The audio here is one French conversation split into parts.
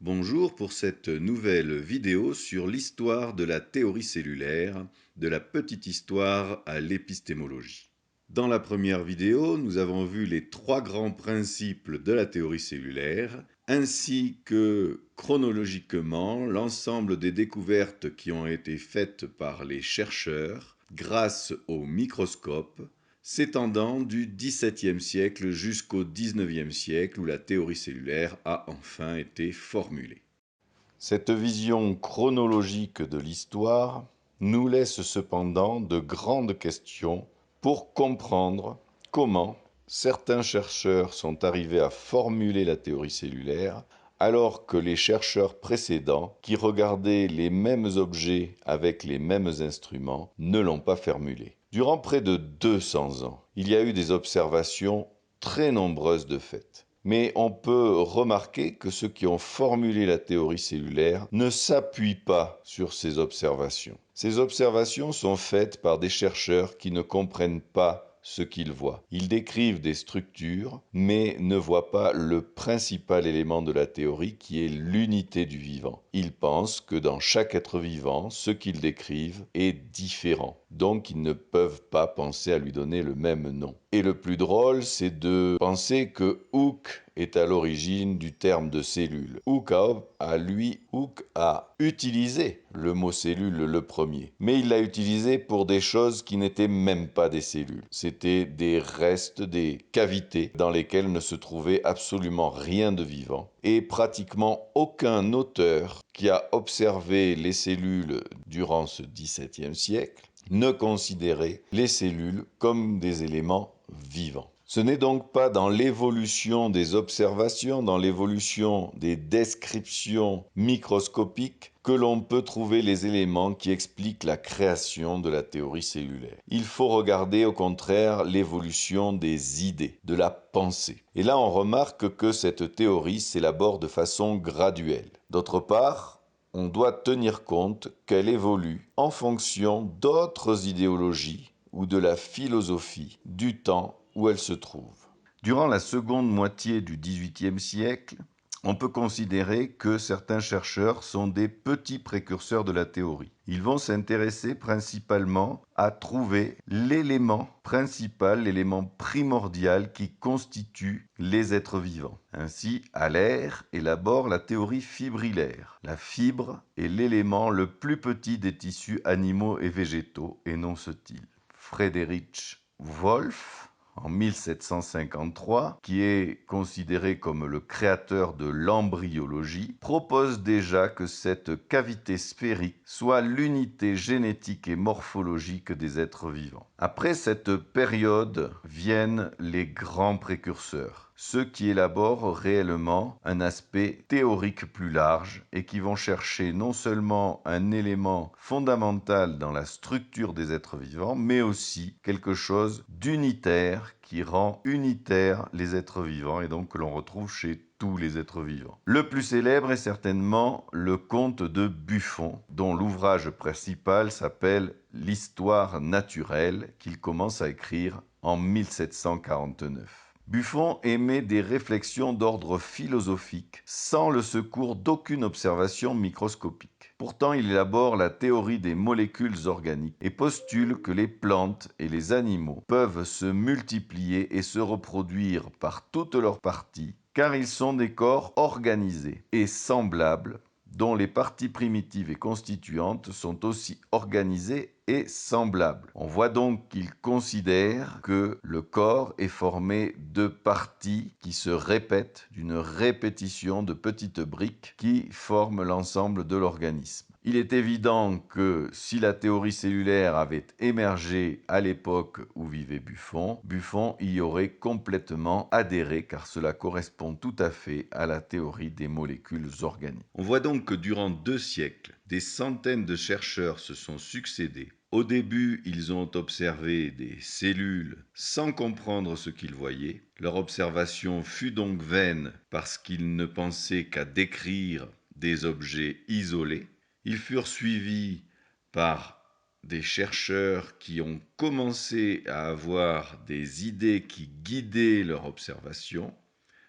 Bonjour pour cette nouvelle vidéo sur l'histoire de la théorie cellulaire, de la petite histoire à l'épistémologie. Dans la première vidéo, nous avons vu les trois grands principes de la théorie cellulaire, ainsi que chronologiquement l'ensemble des découvertes qui ont été faites par les chercheurs grâce au microscope, s'étendant du XVIIe siècle jusqu'au XIXe siècle où la théorie cellulaire a enfin été formulée. Cette vision chronologique de l'histoire nous laisse cependant de grandes questions pour comprendre comment certains chercheurs sont arrivés à formuler la théorie cellulaire alors que les chercheurs précédents, qui regardaient les mêmes objets avec les mêmes instruments, ne l'ont pas formulée. Durant près de 200 ans, il y a eu des observations très nombreuses de faits. Mais on peut remarquer que ceux qui ont formulé la théorie cellulaire ne s'appuient pas sur ces observations. Ces observations sont faites par des chercheurs qui ne comprennent pas ce qu'ils voient. Ils décrivent des structures, mais ne voient pas le principal élément de la théorie qui est l'unité du vivant. Ils pensent que dans chaque être vivant, ce qu'ils décrivent est différent. Donc ils ne peuvent pas penser à lui donner le même nom. Et le plus drôle, c'est de penser que Hooke est à l'origine du terme de cellule. Hooke a utilisé le mot cellule le premier, mais il l'a utilisé pour des choses qui n'étaient même pas des cellules. C'était des restes, des cavités dans lesquelles ne se trouvait absolument rien de vivant. Et pratiquement aucun auteur qui a observé les cellules durant ce XVIIe siècle ne considérait les cellules comme des éléments vivants. Ce n'est donc pas dans l'évolution des observations, dans l'évolution des descriptions microscopiques que l'on peut trouver les éléments qui expliquent la création de la théorie cellulaire. Il faut regarder au contraire l'évolution des idées, de la pensée. Et là, on remarque que cette théorie s'élabore de façon graduelle. D'autre part, on doit tenir compte qu'elle évolue en fonction d'autres idéologies ou de la philosophie du temps où elle se trouve. Durant la seconde moitié du XVIIIe siècle, on peut considérer que certains chercheurs sont des petits précurseurs de la théorie. Ils vont s'intéresser principalement à trouver l'élément principal, l'élément primordial qui constitue les êtres vivants. Ainsi, Haller élabore la théorie fibrillaire. La fibre est l'élément le plus petit des tissus animaux et végétaux, énonce-t-il. Friedrich Wolff, en 1753, qui est considéré comme le créateur de l'embryologie, propose déjà que cette cavité sphérique soit l'unité génétique et morphologique des êtres vivants. Après cette période viennent les grands précurseurs, ceux qui élaborent réellement un aspect théorique plus large et qui vont chercher non seulement un élément fondamental dans la structure des êtres vivants, mais aussi quelque chose d'unitaire qui rend unitaires les êtres vivants et donc que l'on retrouve chez tous les êtres vivants. Le plus célèbre est certainement le conte de Buffon, dont l'ouvrage principal s'appelle L'histoire naturelle, qu'il commence à écrire en 1749. Buffon émet des réflexions d'ordre philosophique sans le secours d'aucune observation microscopique. Pourtant, il élabore la théorie des molécules organiques et postule que les plantes et les animaux peuvent se multiplier et se reproduire par toutes leurs parties, car ils sont des corps organisés et semblables, dont les parties primitives et constituantes sont aussi organisées et semblables. On voit donc qu'il considère que le corps est formé de parties qui se répètent, d'une répétition de petites briques qui forment l'ensemble de l'organisme. Il est évident que si la théorie cellulaire avait émergé à l'époque où vivait Buffon, Buffon y aurait complètement adhéré car cela correspond tout à fait à la théorie des molécules organiques. On voit donc que durant 2 siècles, des centaines de chercheurs se sont succédés. Au début, ils ont observé des cellules sans comprendre ce qu'ils voyaient. Leur observation fut donc vaine parce qu'ils ne pensaient qu'à décrire des objets isolés. Ils furent suivis par des chercheurs qui ont commencé à avoir des idées qui guidaient leur observation,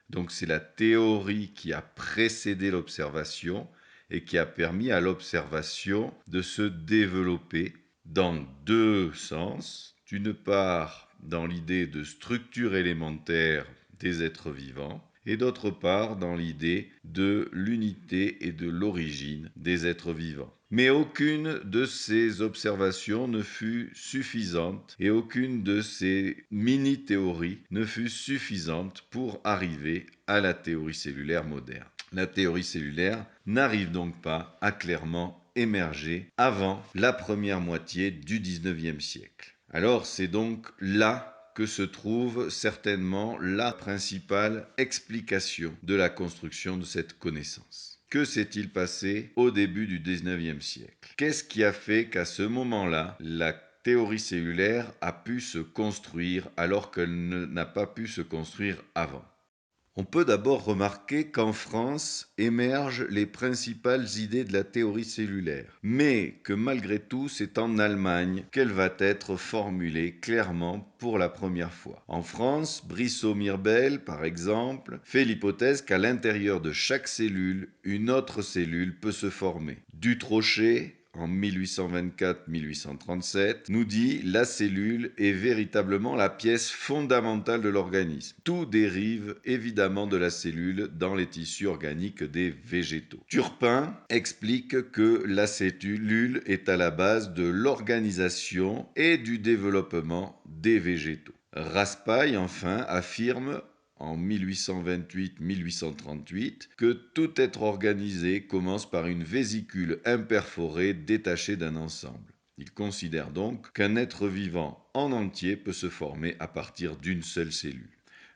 Donc c'est la théorie qui a précédé l'observation et qui a permis à l'observation de se développer dans deux sens. D'une part, dans l'idée de structure élémentaire des êtres vivants, et d'autre part dans l'idée de l'unité et de l'origine des êtres vivants. Mais aucune de ces observations ne fut suffisante et aucune de ces mini-théories ne fut suffisante pour arriver à la théorie cellulaire moderne. La théorie cellulaire n'arrive donc pas à clairement émerger avant la première moitié du XIXe siècle. Alors c'est donc là que se trouve certainement la principale explication de la construction de cette connaissance. Que s'est-il passé au début du XIXe siècle? Qu'est-ce qui a fait qu'à ce moment-là, la théorie cellulaire a pu se construire alors qu'elle n'a pas pu se construire avant? On peut d'abord remarquer qu'en France émergent les principales idées de la théorie cellulaire, mais que malgré tout, c'est en Allemagne qu'elle va être formulée clairement pour la première fois. En France, Brissot-Mirbel, par exemple, fait l'hypothèse qu'à l'intérieur de chaque cellule, une autre cellule peut se former. Dutrochet, en 1824-1837, nous dit la cellule est véritablement la pièce fondamentale de l'organisme. Tout dérive évidemment de la cellule dans les tissus organiques des végétaux. Turpin explique que la cellule est à la base de l'organisation et du développement des végétaux. Raspail, enfin, affirme en 1828-1838 que tout être organisé commence par une vésicule imperforée détachée d'un ensemble. Il considère donc qu'un être vivant en entier peut se former à partir d'une seule cellule.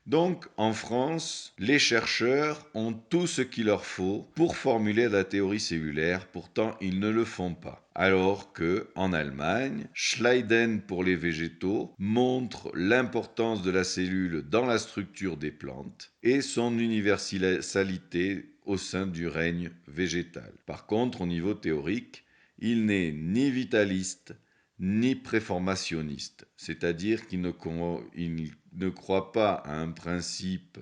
Donc, en France, les chercheurs ont tout ce qu'il leur faut pour formuler la théorie cellulaire, pourtant ils ne le font pas. Alors que, en Allemagne, Schleiden pour les végétaux montre l'importance de la cellule dans la structure des plantes et son universalité au sein du règne végétal. Par contre, au niveau théorique, il n'est ni vitaliste, ni préformationniste, c'est-à-dire qu'il ne croit pas à un principe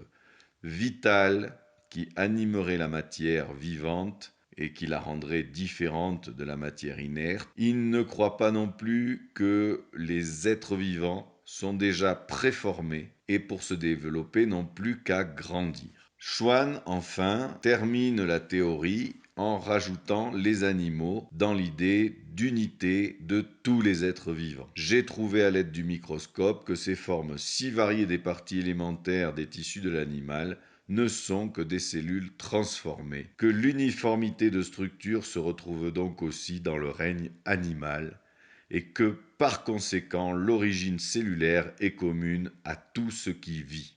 vital qui animerait la matière vivante et qui la rendrait différente de la matière inerte. Il ne croit pas non plus que les êtres vivants sont déjà préformés et pour se développer n'ont plus qu'à grandir. Schwann, enfin, termine la théorie en rajoutant les animaux dans l'idée d'unité de tous les êtres vivants. J'ai trouvé à l'aide du microscope que ces formes si variées des parties élémentaires des tissus de l'animal ne sont que des cellules transformées, que l'uniformité de structure se retrouve donc aussi dans le règne animal, et que, par conséquent, l'origine cellulaire est commune à tout ce qui vit.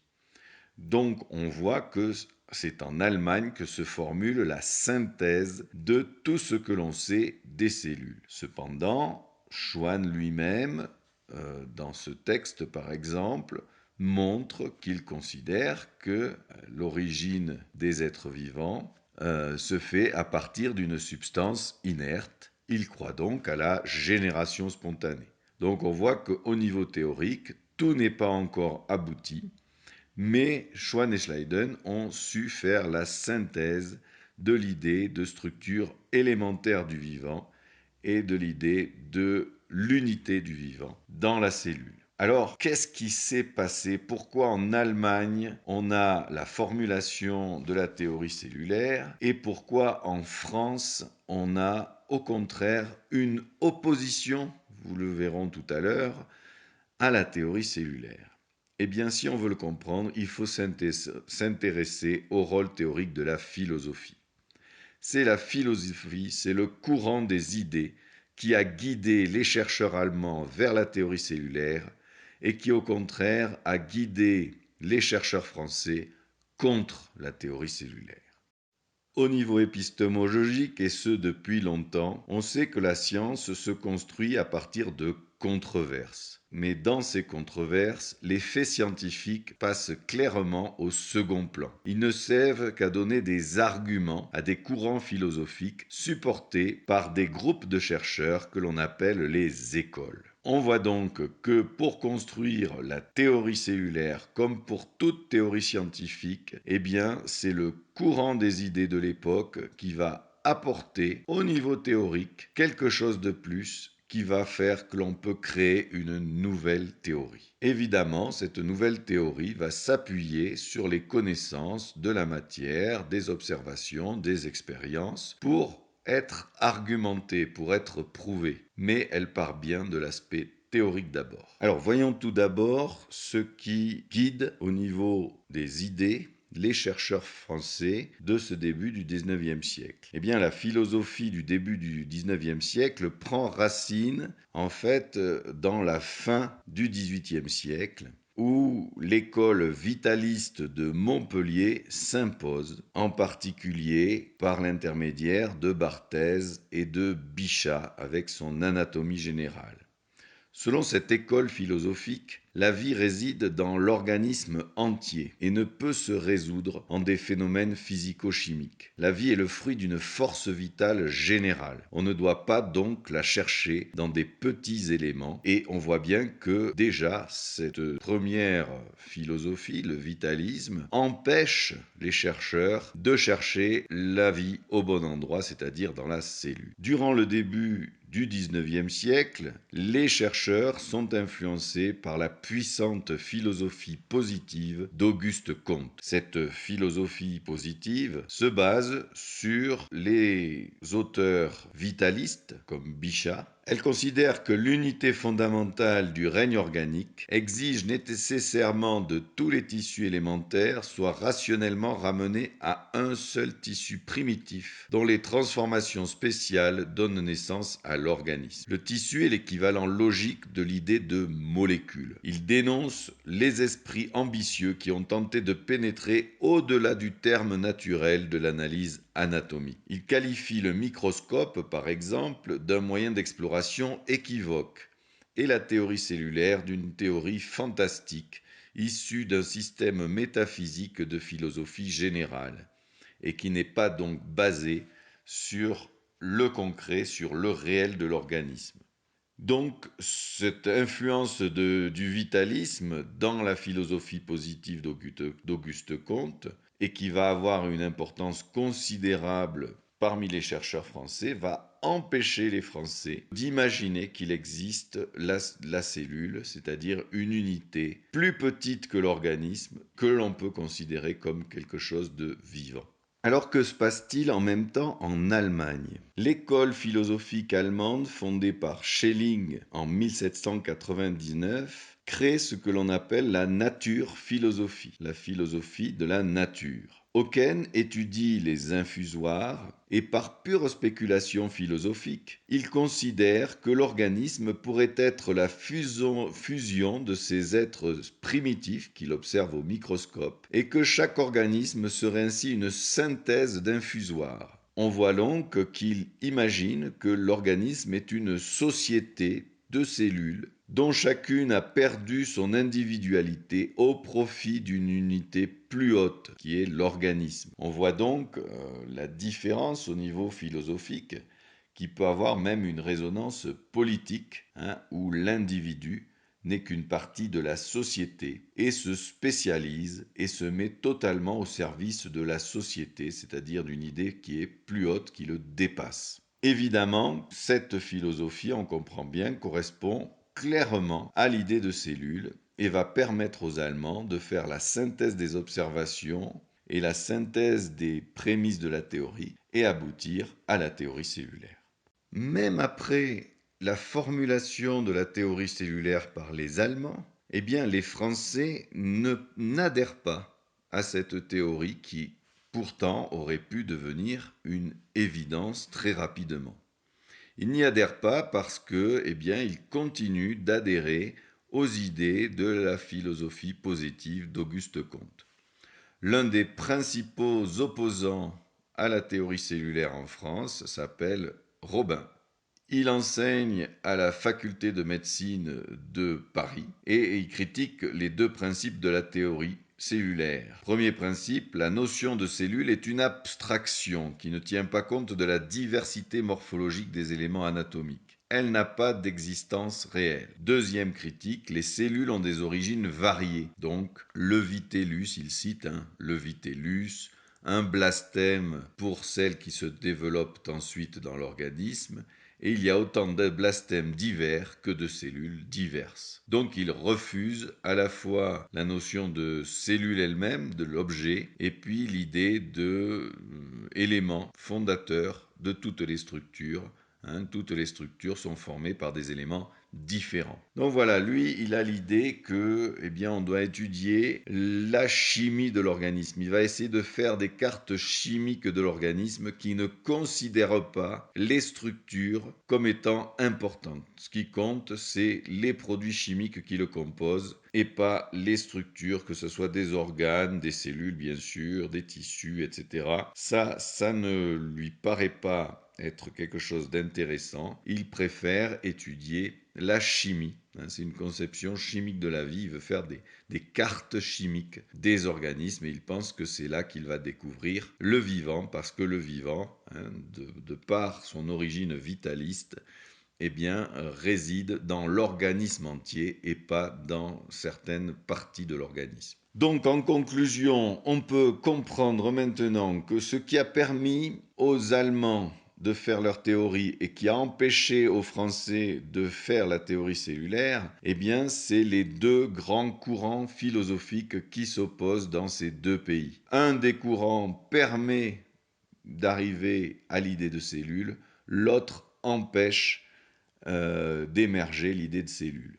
Donc on voit que c'est en Allemagne que se formule la synthèse de tout ce que l'on sait des cellules. Cependant, Schwann lui-même, dans ce texte par exemple, montre qu'il considère que l'origine des êtres vivants se fait à partir d'une substance inerte. Il croit donc à la génération spontanée. Donc on voit qu'au niveau théorique, tout n'est pas encore abouti, mais Schwann et Schleiden ont su faire la synthèse de l'idée de structure élémentaire du vivant et de l'idée de l'unité du vivant dans la cellule. Alors, qu'est-ce qui s'est passé? Pourquoi en Allemagne on a la formulation de la théorie cellulaire et pourquoi en France on a au contraire une opposition, vous le verrons tout à l'heure, à la théorie cellulaire? Eh bien, si on veut le comprendre, il faut s'intéresser au rôle théorique de la philosophie. C'est la philosophie, c'est le courant des idées qui a guidé les chercheurs allemands vers la théorie cellulaire et qui, au contraire, a guidé les chercheurs français contre la théorie cellulaire. Au niveau épistémologique, et ce depuis longtemps, on sait que la science se construit à partir de controverses. Mais dans ces controverses, les faits scientifiques passent clairement au second plan. Ils ne servent qu'à donner des arguments à des courants philosophiques supportés par des groupes de chercheurs que l'on appelle les écoles. On voit donc que pour construire la théorie cellulaire, comme pour toute théorie scientifique, eh bien, c'est le courant des idées de l'époque qui va apporter au niveau théorique quelque chose de plus qui va faire que l'on peut créer une nouvelle théorie. Évidemment, cette nouvelle théorie va s'appuyer sur les connaissances de la matière, des observations, des expériences, pour être argumentée, pour être prouvée. Mais elle part bien de l'aspect théorique d'abord. Alors voyons tout d'abord ce qui guide au niveau des idées les chercheurs français de ce début du 19e siècle. Eh bien, la philosophie du début du 19e siècle prend racine, en fait, dans la fin du 18e siècle, où l'école vitaliste de Montpellier s'impose, en particulier par l'intermédiaire de Barthez et de Bichat avec son anatomie générale. Selon cette école philosophique, la vie réside dans l'organisme entier et ne peut se résoudre en des phénomènes physico-chimiques. La vie est le fruit d'une force vitale générale. On ne doit pas donc la chercher dans des petits éléments et on voit bien que déjà cette première philosophie, le vitalisme, empêche les chercheurs de chercher la vie au bon endroit, c'est-à-dire dans la cellule. Durant le début du 19e siècle, les chercheurs sont influencés par la puissante philosophie positive d'Auguste Comte. Cette philosophie positive se base sur les auteurs vitalistes comme Bichat. Elle considère que l'unité fondamentale du règne organique exige nécessairement de tous les tissus élémentaires soient rationnellement ramenés à un seul tissu primitif dont les transformations spéciales donnent naissance à l'organisme. Le tissu est l'équivalent logique de l'idée de molécule. Il dénonce les esprits ambitieux qui ont tenté de pénétrer au-delà du terme naturel de l'analyse anatomique. Il qualifie le microscope, par exemple, d'un moyen d'exploration équivoque et la théorie cellulaire d'une théorie fantastique issue d'un système métaphysique de philosophie générale et qui n'est pas donc basée sur le concret, sur le réel de l'organisme. Donc, cette influence du vitalisme dans la philosophie positive d'Auguste Comte, et qui va avoir une importance considérable parmi les chercheurs français, va empêcher les Français d'imaginer qu'il existe la cellule, c'est-à-dire une unité plus petite que l'organisme, que l'on peut considérer comme quelque chose de vivant. Alors que se passe-t-il en même temps en Allemagne? L'école philosophique allemande, fondée par Schelling en 1799, crée ce que l'on appelle la nature-philosophie, la philosophie de la nature. Oken étudie les infusoires et par pure spéculation philosophique, il considère que l'organisme pourrait être la fusion de ces êtres primitifs qu'il observe au microscope et que chaque organisme serait ainsi une synthèse d'infusoires. On voit donc qu'il imagine que l'organisme est une société de cellules dont chacune a perdu son individualité au profit d'une unité plus haute, qui est l'organisme. On voit donc la différence au niveau philosophique, qui peut avoir même une résonance politique, où l'individu n'est qu'une partie de la société et se spécialise et se met totalement au service de la société, c'est-à-dire d'une idée qui est plus haute, qui le dépasse. Évidemment, cette philosophie, on comprend bien, correspond clairement à l'idée de cellule et va permettre aux Allemands de faire la synthèse des observations et la synthèse des prémices de la théorie et aboutir à la théorie cellulaire. Même après la formulation de la théorie cellulaire par les Allemands, eh bien les Français n'adhèrent pas à cette théorie qui pourtant aurait pu devenir une évidence très rapidement. Ils n'y adhèrent pas parce que, eh bien, ils continuent d'adhérer aux idées de la philosophie positive d'Auguste Comte. L'un des principaux opposants à la théorie cellulaire en France s'appelle Robin. Il enseigne à la faculté de médecine de Paris et il critique les deux principes de la théorie cellulaire. Premier principe, la notion de cellule est une abstraction qui ne tient pas compte de la diversité morphologique des éléments anatomiques. elle n'a pas d'existence réelle. Deuxième critique, les cellules ont des origines variées. Donc, le vitellus, il cite le vitellus, un blastème pour celles qui se développent ensuite dans l'organisme, et il y a autant de blastèmes divers que de cellules diverses. Donc il refuse à la fois la notion de cellule elle-même, de l'objet, et puis l'idée de éléments fondateurs de toutes les structures. Toutes les structures sont formées par des éléments différents. Donc voilà, lui, il a l'idée que, on doit étudier la chimie de l'organisme. Il va essayer de faire des cartes chimiques de l'organisme qui ne considèrent pas les structures comme étant importantes. Ce qui compte, c'est les produits chimiques qui le composent et pas les structures, que ce soit des organes, des cellules, bien sûr, des tissus, etc. Ça ne lui paraît pas être quelque chose d'intéressant. Il préfère étudier la chimie. C'est une conception chimique de la vie. Il veut faire des cartes chimiques des organismes et il pense que c'est là qu'il va découvrir le vivant, parce que le vivant, de par son origine vitaliste, réside dans l'organisme entier et pas dans certaines parties de l'organisme. Donc en conclusion, on peut comprendre maintenant que ce qui a permis aux Allemands de faire leur théorie et qui a empêché aux Français de faire la théorie cellulaire, c'est les deux grands courants philosophiques qui s'opposent dans ces deux pays. Un des courants permet d'arriver à l'idée de cellule, l'autre empêche d'émerger l'idée de cellule.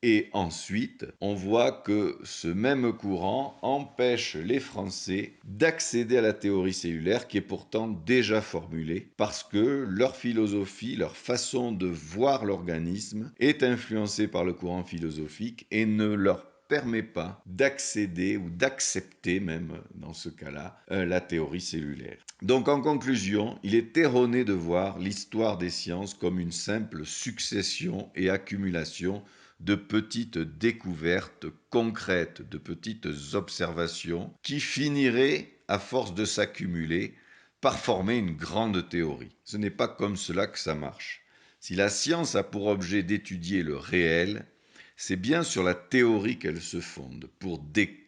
Et ensuite, on voit que ce même courant empêche les Français d'accéder à la théorie cellulaire qui est pourtant déjà formulée parce que leur philosophie, leur façon de voir l'organisme est influencée par le courant philosophique et ne leur permet pas d'accéder ou d'accepter même dans ce cas-là la théorie cellulaire. Donc en conclusion, il est erroné de voir l'histoire des sciences comme une simple succession et accumulation de petites découvertes concrètes, de petites observations qui finiraient, à force de s'accumuler, par former une grande théorie. Ce n'est pas comme cela que ça marche. Si la science a pour objet d'étudier le réel, c'est bien sur la théorie qu'elle se fonde pour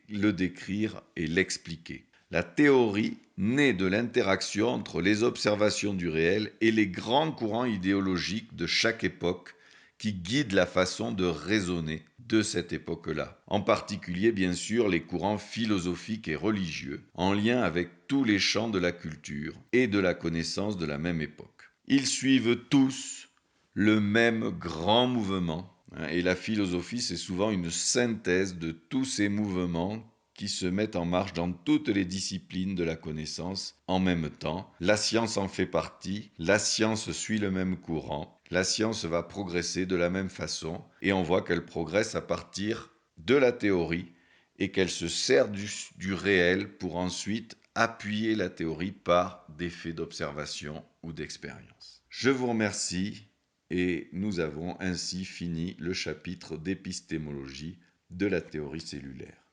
le décrire et l'expliquer. La théorie naît de l'interaction entre les observations du réel et les grands courants idéologiques de chaque époque qui guident la façon de raisonner de cette époque-là. En particulier, bien sûr, les courants philosophiques et religieux, en lien avec tous les champs de la culture et de la connaissance de la même époque. Ils suivent tous le même grand mouvement, et la philosophie, c'est souvent une synthèse de tous ces mouvements qui se mettent en marche dans toutes les disciplines de la connaissance en même temps. La science en fait partie, la science suit le même courant, la science va progresser de la même façon, et on voit qu'elle progresse à partir de la théorie et qu'elle se sert du réel pour ensuite appuyer la théorie par des faits d'observation ou d'expérience. Je vous remercie et nous avons ainsi fini le chapitre d'épistémologie de la théorie cellulaire.